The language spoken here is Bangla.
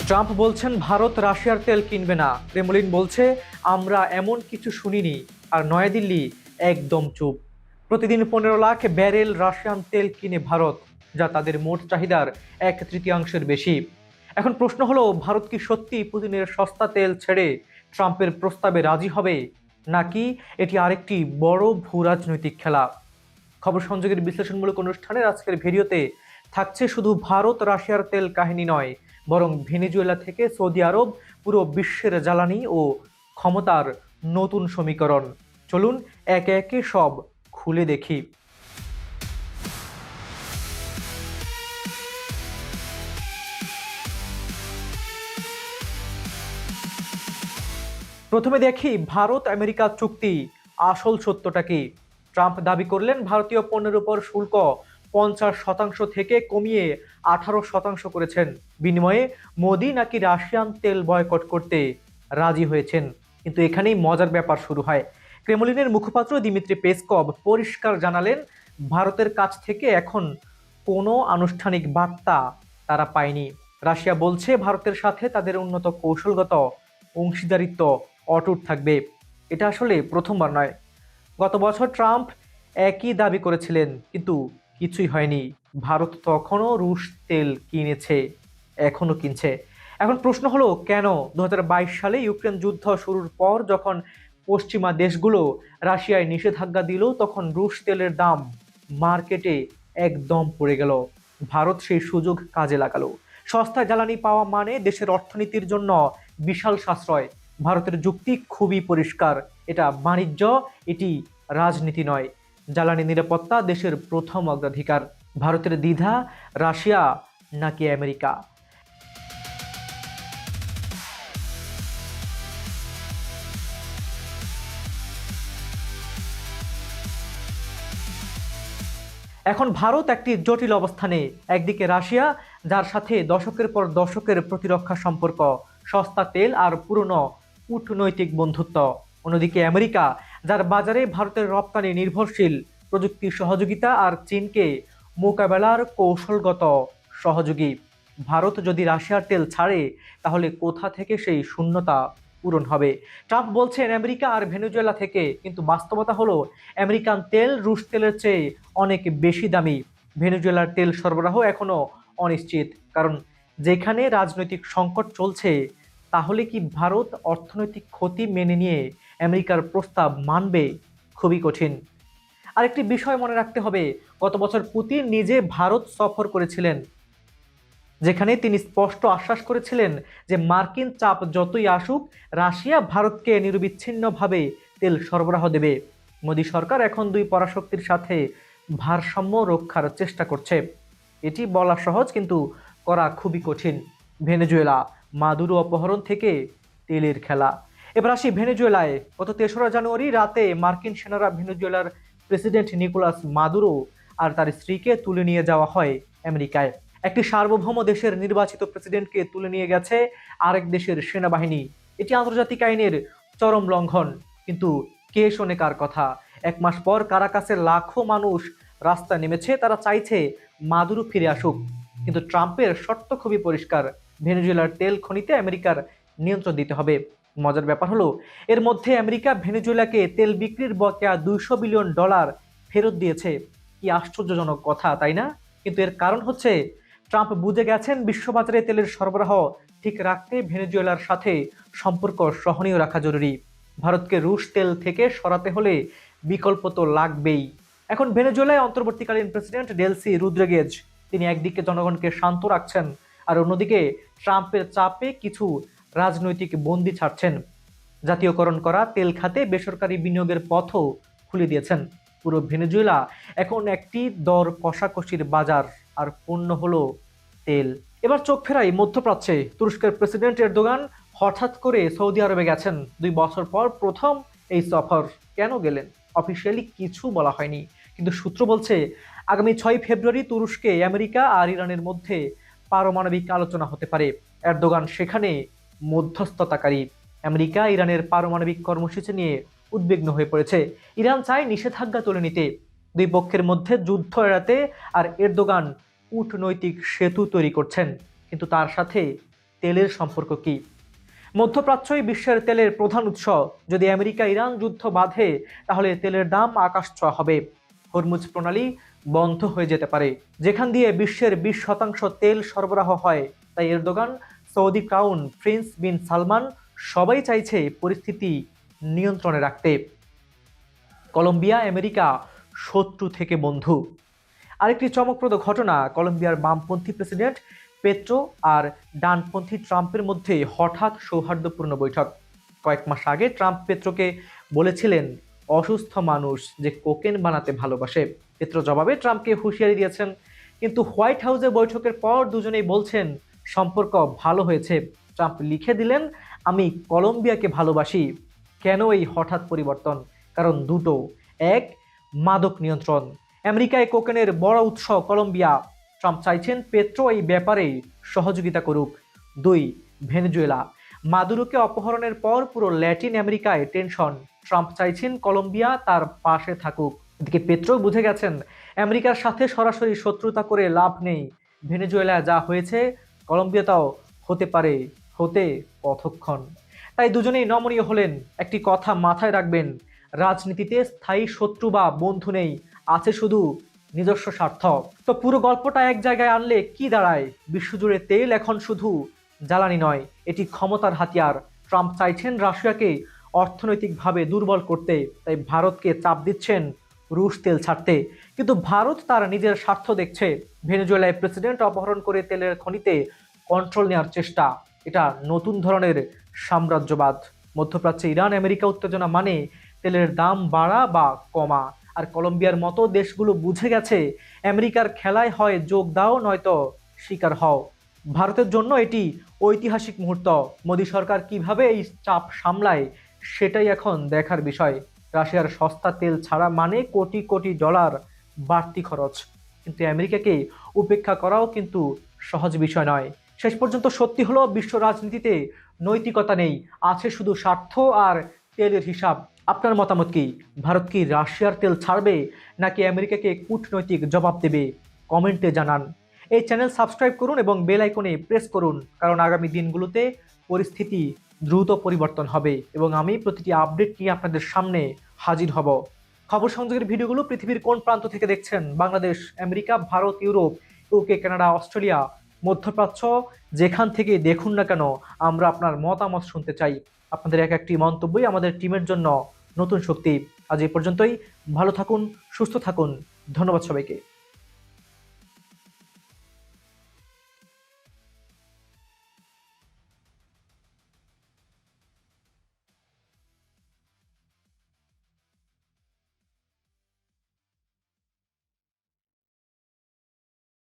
ট্রাম্প বলছেন ভারত রাশিয়ার তেল কিনবে না, ক্রেমলিন বলছে আমরা এমন কিছু শুনিনি, আর নয়াদিল্লি একদম চুপ। প্রতিদিন 15 লাখ ব্যারেল রাশিয়ান তেল কিনে ভারত, যা তাদের মোট চাহিদার 1/3 বেশি। এখন প্রশ্ন হলো, ভারত কি সত্যি পুতিনের সস্তা তেল ছেড়ে ট্রাম্পের প্রস্তাবে রাজি হবে, নাকি এটি আরেকটি বড় ভূ রাজনৈতিক খেলা? খবর সংযোগের বিশ্লেষণমূলক অনুষ্ঠানের আজকের ভিডিওতে থাকছে শুধু ভারত রাশিয়ার তেল কাহিনী নয়, বরং ভেনেজুয়েলা থেকে সৌদি আরব, পুরো বিশ্বের জ্বালানি ও ক্ষমতার নতুন সমীকরণ। চলুন একে একে সব খুলে দেখি। প্রথমে দেখি ভারত আমেরিকা চুক্তি আসল সত্যটা কি। ট্রাম্প দাবি করলেন ভারতীয় পণ্যের উপর শুল্ক 50% থেকে কমিয়ে 18% করেছেন, বিনিময়ে মোদি নাকি রাশিয়ান তেল বয়কট করতে রাজি হয়েছেন। কিন্তু এখানেই মজার ব্যাপার শুরু হয়। ক্রেমলিনের মুখপাত্র দিমিত্রি পেসকভ পরিষ্কার জানালেন, ভারতের কাছ থেকে এখন কোনো আনুষ্ঠানিক বার্তা তারা পায়নি। রাশিয়া বলছে ভারতের সাথে তাদের উন্নত কৌশলগত অংশীদারিত্ব অটুট থাকবে। এটা আসলে প্রথমবার নয়। গত বছর ট্রাম্প একই দাবি করেছিলেন, কিন্তু কিছুই হয়নি। ভারত তখনও রুশ তেল কিনেছে, এখনো কিনছে। এখন প্রশ্ন হলো, কেন 2022 সালে ইউক্রেন যুদ্ধ শুরুর পর যখন পশ্চিমা দেশগুলো রাশিয়ায় নিষেধাজ্ঞা দিল, তখন রুশ তেলের দাম মার্কেটে একদম পড়ে গেল। ভারত সেই সুযোগ কাজে লাগালো। সস্তা জ্বালানি পাওয়া মানে দেশের অর্থনীতির জন্য বিশাল সাশ্রয়। ভারতের যুক্তি খুবই পরিষ্কার, এটা বাণিজ্য, এটি রাজনীতি নয়। জ্বালানি নিরাপত্তা দেশের প্রথম অগ্রাধিকার। ভারতের দ্বিধা, রাশিয়া নাকি আমেরিকা? এখন ভারত একটি জটিল অবস্থানে। একদিকে রাশিয়া, যার সাথে দশকের পর দশকের প্রতিরক্ষা সম্পর্ক, সস্তা তেল আর পুরনো কূটনৈতিক বন্ধুত্ব। অন্যদিকে আমেরিকা, যার বাজারে ভারতের রপ্তানি নির্ভরশীল, প্রযুক্তি সহযোগিতা আর চীনকে মোকাবেলার কৌশলগত সহযোগী। ভারত যদি রাশিয়ার তেল ছাড়ে, তাহলে কোথা থেকে সেই শূন্যতা পূরণ হবে? ট্রাম্প বলছেন আমেরিকা আর ভেনেজুয়েলা থেকে, কিন্তু বাস্তবতা হলো আমেরিকান তেল রুশ তেলের চেয়ে অনেক বেশি দামি। ভেনেজুয়েলার তেল সরবরাহ এখনো অনিশ্চিত, কারণ যেখানে রাজনৈতিক সংকট চলছে, তাহলে কি ভারত অর্থনৈতিক ক্ষতি মেনে নিয়ে আমেরিকার প্রস্তাব মানবে? খুবই কঠিন। আরেকটি বিষয় মনে রাখতে হবে, গত বছর পুতিন নিজে ভারত সফর করেছিলেন, যেখানে তিনি স্পষ্ট আশ্বাস করেছিলেন যে মার্কিন চাপ যতই আসুক, রাশিয়া ভারতকে নিরবিচ্ছিন্নভাবে তেল সরবরাহ দেবে। মোদী সরকার এখন দুই পরাশক্তির সাথে ভারসাম্য রক্ষার চেষ্টা করছে। এটি বলা সহজ, কিন্তু করা খুবই কঠিন। ভেনেজুয়েলা, মাদুরো অপহরণ থেকে তেলের খেলা। এবার আসি ভেনেজুয়েলায়। গত 3রা জানুয়ারি রাতে মার্কিন সেনারা ভেনেজুয়েলার প্রেসিডেন্ট নিকোলাস মাদুরো আর তার স্ত্রীকে তুলে নিয়ে যাওয়া হয় আমেরিকায়। একটি সার্বভৌম দেশের নির্বাচিত প্রেসিডেন্টকে তুলে নিয়ে গেছে আরেক দেশের সেনাবাহিনী। এটি আন্তর্জাতিক আইনের চরম লঙ্ঘন। কিন্তু কে শোনে কার কথা? 1 মাস পর কারাকাসের লাখো মানুষ রাস্তায় নেমেছে, তারা চাইছে মাদুরো ফিরে আসুক। কিন্তু ট্রাম্পের শর্ত খুবই পরিষ্কার, ভেনেজুয়েলার তেল খনিতে আমেরিকার নিয়ন্ত্রণ দিতে হবে। মজার ব্যাপার হলো, এর মধ্যে আমেরিকা ভেনেজুয়েলাকে তেল বিক্রির বকেয়া $200 বিলিয়ন ফেরত দিয়েছে। কি আশ্চর্যজনক কথা, তাই না? কিন্তু এর কারণ হচ্ছে, ট্রাম্প বুঝে গেছেন বিশ্ববাজারে তেলের সরবরাহ ঠিক রাখতে ভেনেজুয়েলার সাথে সম্পর্ক সহনীয় রাখা জরুরি। ভারতকে রুশ তেল থেকে সরাতে হলে বিকল্প তো লাগবেই। এখন ভেনেজুয়েলায় অন্তর্বর্তীকালীন প্রেসিডেন্ট ডেলসি রুদ্রিগেজ, তিনি একদিকে জনগণকে শান্ত রাখছেন, আর অন্যদিকে ট্রাম্পের চাপে কিছু রাজনৈতিক বন্দী ছাড়ছেন। জাতীয়করণ করা তেল খাতে বেসরকারি বিনিয়োগের পথও খুলে দিয়েছেন। পুরো ভেনেজুয়েলা এখন একটি দর কষাকষির বাজার, আর পণ্য হলো তেল। এবার চোখ ফেরাই মধ্যপ্রাচ্যে। তুরস্কের প্রেসিডেন্ট এরদোগান হঠাৎ করে সৌদি আরবে গেছেন। 2 বছর পর প্রথম এই সফর। কেন গেলেন? অফিসিয়ালি কিছু বলা হয়নি, কিন্তু সূত্র বলছে আগামী 6 ফেব্রুয়ারি তুরস্কে আমেরিকা আর ইরানের মধ্যে পারমাণবিক আলোচনা হতে পারে। এরদোগান সেখানে মধ্যস্থতাকারী। আমেরিকা ইরানের পারমাণবিক কর্মসূচি নিয়ে উদ্বিগ্ন হয়ে পড়েছে। ইরান চায় নিষেধাজ্ঞা তুলে নিতে, দুই পক্ষের মধ্যে যুদ্ধ এড়াতে, আর এরদোগান কূটনৈতিক সেতু তৈরি করছেন। কিন্তু তার সাথে তেলের সম্পর্ক কি? মধ্যপ্রাচ্যই বিশ্বের তেলের প্রধান উৎস। যদি আমেরিকা ইরান যুদ্ধ বাঁধে, তাহলে তেলের দাম আকাশ ছোঁয়া হবে। হরমুজ প্রণালী বন্ধ হয়ে যেতে পারে, যেখান দিয়ে বিশ্বের 20% তেল সরবরাহ হয়। তাই এরদোগান, সৌদি ক্রাউন প্রিন্স বিন সালমান সবাই চাইছে পরিস্থিতি নিয়ন্ত্রণে রাখতে। কলম্বিয়া আমেরিকা শত্রু থেকে বন্ধু। আরেকটি চমকপ্রদ ঘটনা, কলম্বিয়ার বামপন্থী প্রেসিডেন্ট পেট্রো আর ডানপন্থী ট্রাম্পের মধ্যে হঠাৎ সৌহার্দ্যপূর্ণ বৈঠক। কয়েক মাস আগে ট্রাম্প পেট্রোকে বলেছিলেন অসুস্থ মানুষ যে কোকেন বানাতে ভালোবাসে। পেট্রো জবাবে ট্রাম্পকে হুঁশিয়ারি দিয়েছেন। কিন্তু হোয়াইট হাউসে বৈঠকের পর দুজনেই বলছেন সম্পর্ক ভালো হয়েছে। ট্রাম্প লিখে দিলেন, আমি কলম্বিয়াকে ভালোবাসি। কেন এই হঠাৎ পরিবর্তন? কারণ দুটো। এক, মাদক নিয়ন্ত্রণ। আমেরিকায় কোকেনের বড় উৎস কলম্বিয়া। ট্রাম্প চাইছেন পেট্রো এই ব্যাপারে সহযোগিতা করুক। দুই, ভেনেজুয়েলা। মাদুরোকে অপহরণের পর পুরো ল্যাটিন আমেরিকায় টেনশন। ট্রাম্প চাইছেন কলম্বিয়া তার পাশে থাকুক। এদিকে পেট্রো বুঝে গেছেন আমেরিকার সাথে সরাসরি শত্রুতা করে লাভ নেই। ভেনেজুয়েলা যা হয়েছে, কলম্বিয়াটাও হতে পারে, হতে কতক্ষণ। তাই দুজনেই নমনীয় হলেন। একটি কথা মাথায় রাখবেন, রাজনীতিতে স্থায়ী শত্রু বা বন্ধু নেই, আছে শুধু নিজস্ব স্বার্থ। তো পুরো গল্পটা এক জায়গায় আনলে কি দাঁড়ায়? বিশ্বজুড়ে তেল এখন শুধু জ্বালানি নয়, এটি ক্ষমতার হাতিয়ার। ট্রাম্প চাইছেন রাশিয়াকে অর্থনৈতিকভাবে দুর্বল করতে, তাই ভারতকে চাপ দিচ্ছেন রুশ তেল ছাড়তে। কিন্তু ভারত তার নিজের স্বার্থ দেখছে। ভেনেজুয়েলায় প্রেসিডেন্ট অপহরণ করে তেলের খনিতে কন্ট্রোল নেওয়ার চেষ্টা, এটা নতুন ধরনের সাম্রাজ্যবাদ। মধ্যপ্রাচ্যে ইরান আমেরিকা উত্তেজনা মানে তেলের দাম বাড়া বা কমা। আর কলম্বিয়ার মতো দেশগুলো বুঝে গেছে আমেরিকার খেলায় হয় যোগ দাও নয়তো শিকার হও। ভারতের জন্য এটি ঐতিহাসিক মুহূর্ত। মোদী সরকার কিভাবে এই চাপ সামলায় সেটাই এখন দেখার বিষয়। রাশিয়ার সস্তা তেল ছাড়া মানে কোটি কোটি ডলার বাড়তি খরচ। কিন্তু আমেরিকাকে উপেক্ষা করাও কিন্তু সহজ বিষয় নয়। শেষ পর্যন্ত সত্যি হলো বিশ্ব রাজনীতিতে নৈতিকতা নেই, আছে শুধু স্বার্থ আর তেলের হিসাব। আপনার মতামত কি? ভারত কি রাশিয়ার তেল ছাড়বে, নাকি আমেরিকাকে কূটনৈতিক জবাব দেবে? কমেন্টে জানান। এই চ্যানেল সাবস্ক্রাইব করুন এবং বেল আইকনে প্রেস করুন, কারণ আগামী দিনগুলোতে পরিস্থিতি দ্রুত পরিবর্তন হবে এবং আমি প্রতিটি আপডেট নিয়ে আপনাদের সামনে হাজির হব। খবর সংযোগের ভিডিওগুলো পৃথিবীর কোন প্রান্ত থেকে দেখছেন, Bangladesh, America, Bharat, Europe, UK, Canada, Australia, মধ্যপ্রাচ্য, যেখান থেকে দেখুন না কেন, আমরা আপনার মতামত শুনতে চাই। আপনাদের এক একটি মন্তব্যই আমাদের টিমের জন্য নতুন শক্তি। আজ এই পর্যন্তই। ভালো থাকুন, সুস্থ থাকুন। ধন্যবাদ সবাইকে।